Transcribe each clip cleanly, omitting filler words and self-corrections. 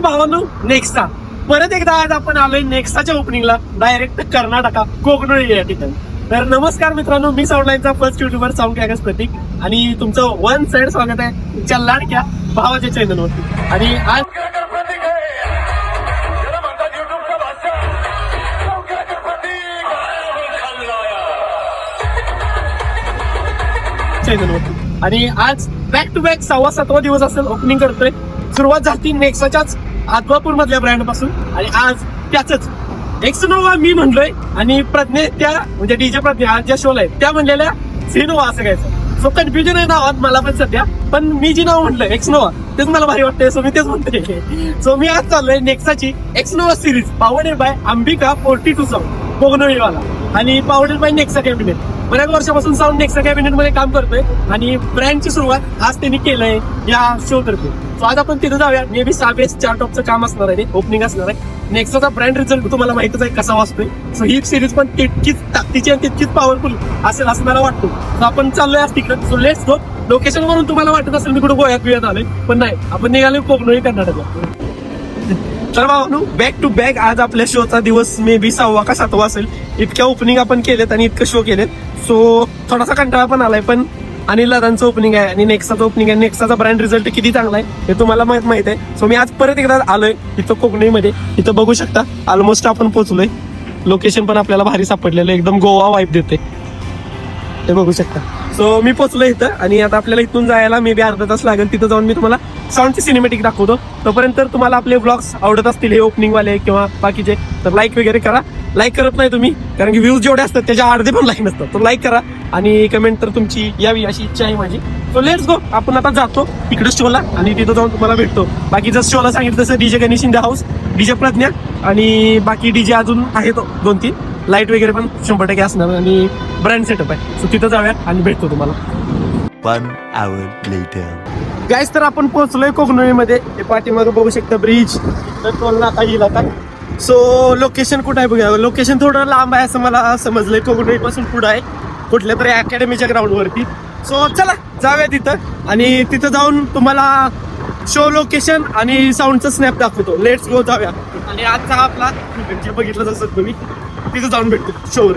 भावांनो नेक्सा परत एकदा आज आपण आलोय नेक्साच्या ओपनिंगला डायरेक्ट कर्नाटका कोकण या ठिकाणी. तर नमस्कार मित्रांनो, मी साऊंडलाईनचा फर्स्ट युट्यूबर साऊंड कॅगस प्रतीक आणि तुमचं वन साइड स्वागत आहे तुमच्या लाडक्या भावाच्या चॅनलवरती. आणि आज चॅनलवरती आणि आज बॅक टू बॅक 6वा-7वा दिवस असेल ओपनिंग करतोय. सुरुवात झाली नेक्साच्याच आदमापूर मधल्या ब्रँड पासून आणि आज त्याच एक्सनोवा मी म्हणलोय आणि प्रज्ञे त्या म्हणजे डीजे प्रज्ञा आज ज्या शोला आहे त्या म्हणलेल्या सिनोवा असं घ्यायचं. सो कन्फ्युजन आहे नावात मला पण सध्या, पण मी जी नाव म्हटलं एक्सनोवा तेच मला भारी वाटतंय. सो मी तेच म्हणतोय. सो मी आज चाललोय नेक्साची एक्सनोवा series powered by Ambika 42 sound कोगनोळीवाला आणि पावर्ड बाय नेक्सा कॅबिनेट. बऱ्याच वर्षापासून साऊंड नेक्सा कॅबिनेट मध्ये काम करतोय आणि ब्रँडची सुरुवात आज त्यांनी केलंय या शो तर्फे. सो आज आपण तिथे जाऊया. मे बी 6 टॉपचं काम असणार आहे, ओपनिंग असणार आहे. नेक्साचा ब्रँड रिझल्ट तुम्हाला माहितच आहे कसा वाचतोय. सो ही सिरीज पण तितकीच ताकदीची आणि तितकीच पॉवरफुल असेल असं मला वाटतो. सो आपण चाललोय आज तिकडे. So let's go. लोकेशन वरून तुम्हाला वाटत असेल मी कुठे गोव्यात आलोय, पण नाही, आपण निघालोय कोकणोळी कर्नाटकला. तर भावांनो बॅक टू बॅक आज आपल्या शोचा दिवस मे बी 6वा का 7वा असेल. इतक्या ओपनिंग आपण केलेत आणि इतकं शो केलेत. सो थोडासा कंटाळा पण आलाय, पण अनिल दादांचं ओपनिंग आहे आणि नेक्साचं ओपनिंग आहे. नेक्साचा ब्रँड रिझल्ट किती चांगला आहे हे तुम्हाला माहित आहे. सो मी आज परत एकदा आलोय इथं कोकणीमध्ये. इथं बघू शकता ऑलमोस्ट आपण पोहोचलोय. लोकेशन पण आपल्याला भारी सापडलेलं, एकदम गोवा वाईब देते ते बघू शकता. सो मी पोहोचलो इथं आणि आता आपल्याला इथून जायला मे बी अर्धा तास लागेल. तिथं जाऊन मी तुम्हाला साऊंडची सिनेमॅटिक दाखवतो. तोपर्यंत तुम्हाला आपले व्लॉग्स आवडत असतील हे ओपनिंगवाले किंवा बाकीचे तर लाईक वगैरे करा. लाईक करत नाही तुम्ही कारण की व्ह्यूज जेवढे असतात त्याच्या अर्धे पण लाईक नसतात. तर लाईक करा आणि कमेंट तर तुमची यावी अशी इच्छा आहे माझी. So let's go. आपण आता जातो इकडे शोला आणि तिथं जाऊन तुम्हाला भेटतो. बाकी जसं शोला सांगितलं तसं DJ Ganesh in the house, DJ Pragya आणि बाकी डीजे अजून आहेत 2-3. लाईट वगैरे पण 100% असणार आणि ब्रँड सेटअप आहे. सो तिथं जाऊया आणि भेटतो तुम्हाला. 1 hour later. गाईस तर आपण पोहोचलोय कोकणोळीमध्ये. हे पाठीमागे बघू शकता ब्रिज, तर टोल नाका येईल आता. सो लोकेशन कुठं आहे बघा. लोकेशन थोडं लांब आहे असं मला समजलंय. कोकणोळी पासून पुढं आहे कुठल्या तरी अकॅडमीच्या ग्राउंडवरती. सो चला जाऊया तिथं आणि तिथं जाऊन तुम्हाला शो लोकेशन आणि साऊंडचं स्नॅप दाखवतो. लेट्स गो जाऊया. आणि आजचा आपला जे बघितलं जसं तुम्ही तिथं जाऊन भेटतो शोवर.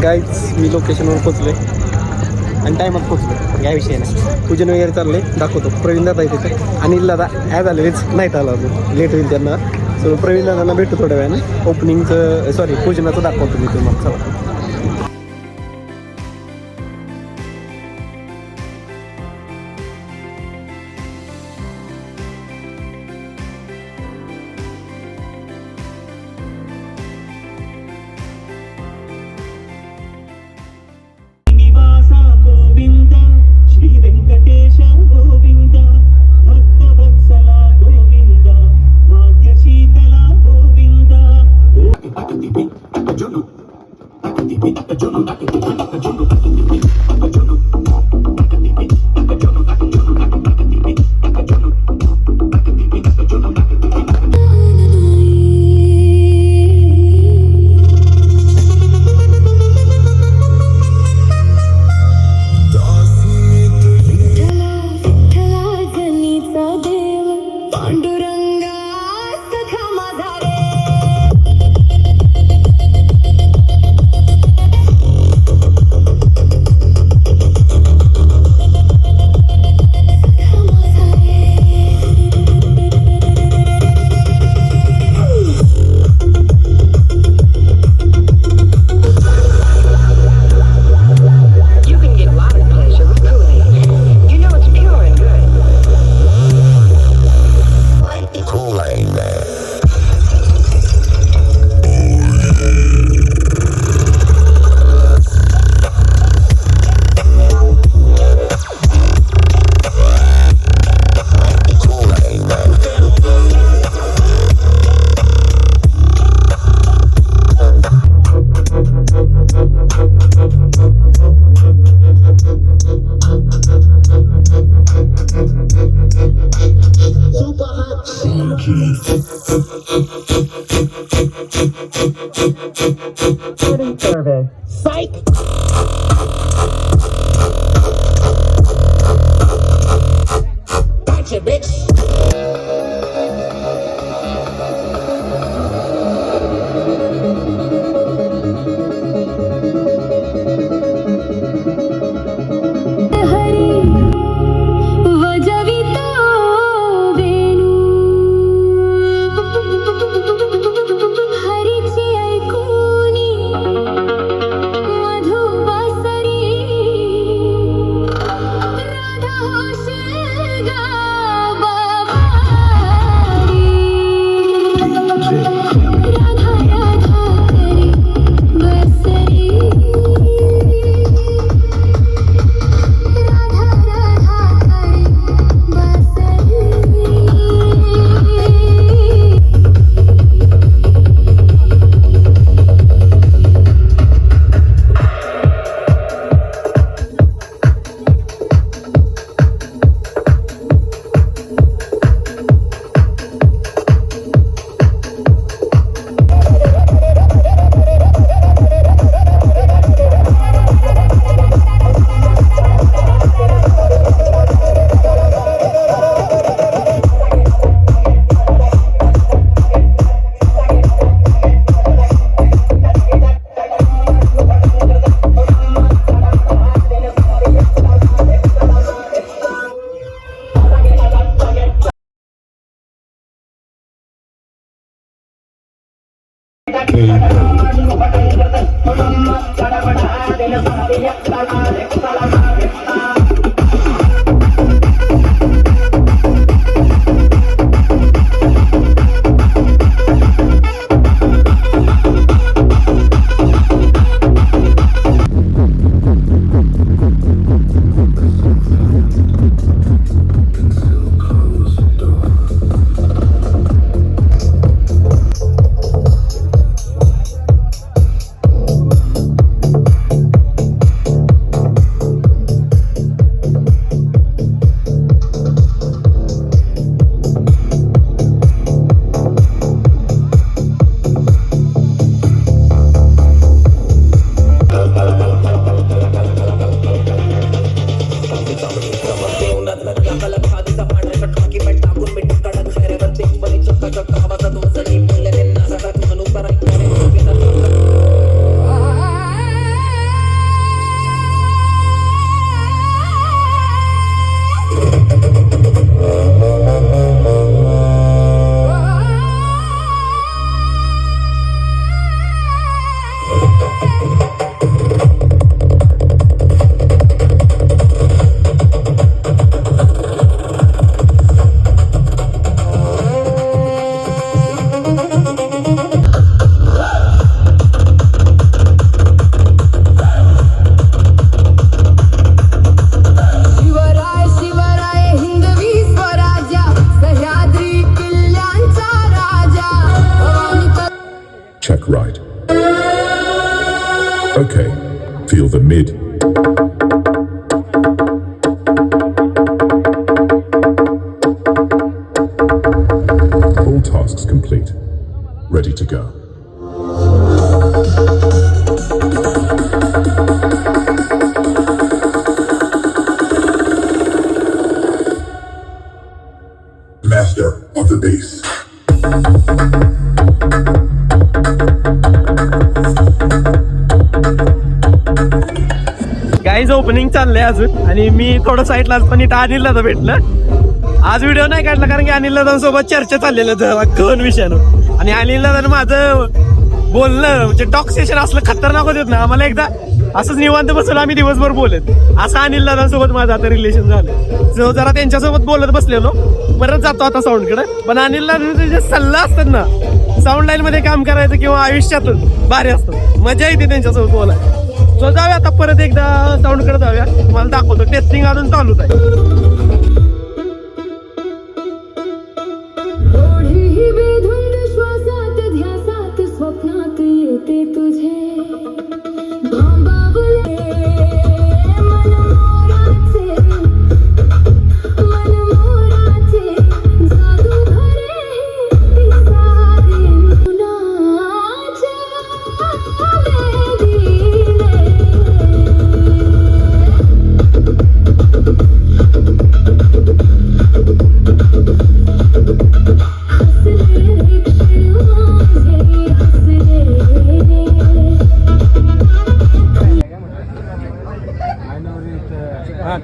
गाईज मी लोकेशनवर पोहोचलोय आणि टायमात पोहोचलो, या विषय नाही. पूजन वगैरे चाललंय, दाखवतो. प्रवीण दादा आहे तिथे. अनिल दादा ॲज आलेलेच नाहीत आला अजून, लेट होईल त्यांना. सो प्रवीण दादांना भेटतो थोड्या वेळानं. ओपनिंगचं पूजनाचं दाखवतो मी तुम्हाला. चला Check right. Okay, feel the mid. All tasks complete. Ready to go. Master of the base. Guys opening चाललंय अजून आणि मी थोडं साईडला पण इथं अनिल दादा भेटलं. आज व्हिडिओ नाही काढला कारण की अनिल दादांसोबत चर्चा चाललेलं गहन विषयानं आणि अनिल दादानं माझं बोलणं म्हणजे टॉक सेशन असलं खतरनाक होत ना. आम्हाला एकदा असंच निवांत बसलो आम्ही दिवसभर बोलत असं अनिल दादांसोबत माझं आता रिलेशन झालं. जो जरा त्यांच्यासोबत बोलत बसलेलो परत जातो आता साऊंडकडे. पण अनिल दादांचे जे सल्ला असतात ना साऊंड लाईन मध्ये काम करायचं किंवा आयुष्यातून भारी असतं, मजा येते त्यांच्यासोबत बोलायला. सो जाऊया आता परत एकदा साऊंडकडे जाऊया, तुम्हाला दाखवतो. टेस्टिंग अजून चालूच आहे.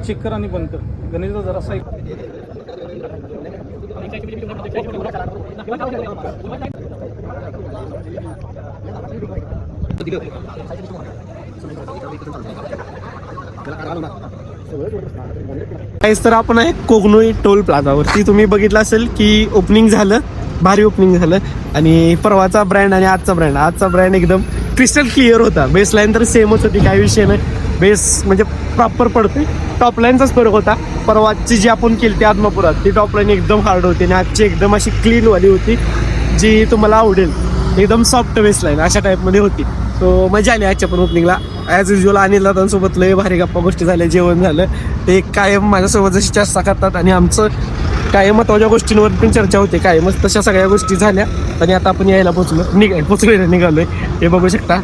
चेक कर आणि बंद कर. गणेशदा जरासा एक काहीच तर आपण आहे कोगनोळी टोल प्लाझावरती. तुम्ही बघितलं असेल की ओपनिंग झालं, भारी ओपनिंग झालं. आणि परवाचा ब्रँड आणि आजचा ब्रँड एकदम क्रिस्टल क्लिअर होता. बेस लाईन तर सेमच होती, काही विषय नाही. बेस म्हणजे प्रॉपर पडते. टॉप लाईनचाच फरक होता. परवाची जी आपण केली ती आदमापुरात, ती टॉप लाईन एकदम हार्ड होती आणि आजची एकदम अशी क्लीन वाली होती, जी तुम्हाला आवडेल. एकदम सॉफ्ट बेस लाईन अशा टाईपमध्ये होती. सो मजा आली आजच्या पण ओपनिंगला. ॲज युजल अनिल दादांसोबत लय भारी गप्पा गोष्टी झाल्या, जेवण झालं. ते कायम माझ्यासोबत जशी चर्चा करतात आणि आमचं कायम महत्त्वाच्या गोष्टींवर पण चर्चा होते कायमच, तशा सगळ्या गोष्टी झाल्या. आणि आता आपण यायला निघालोय. हे बघू शकता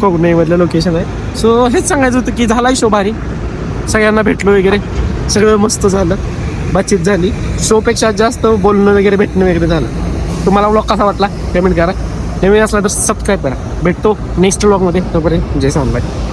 कोकणामधलं लोकेशन आहे. सो हेच सांगायचं होतं की झाला शो भारी, सगळ्यांना भेटलो वगैरे, सगळं मस्त झालं, बातचीत झाली. शोपेक्षा जास्त बोलणं वगैरे, भेटणं वगैरे झालं. तुम्हाला व्लॉग कसा वाटला कमेंट करा. नवीन असला तर सबस्क्राईब करा. भेटतो नेक्स्ट व्लॉगमध्ये. तोपर्यंत जय सावंतबाई.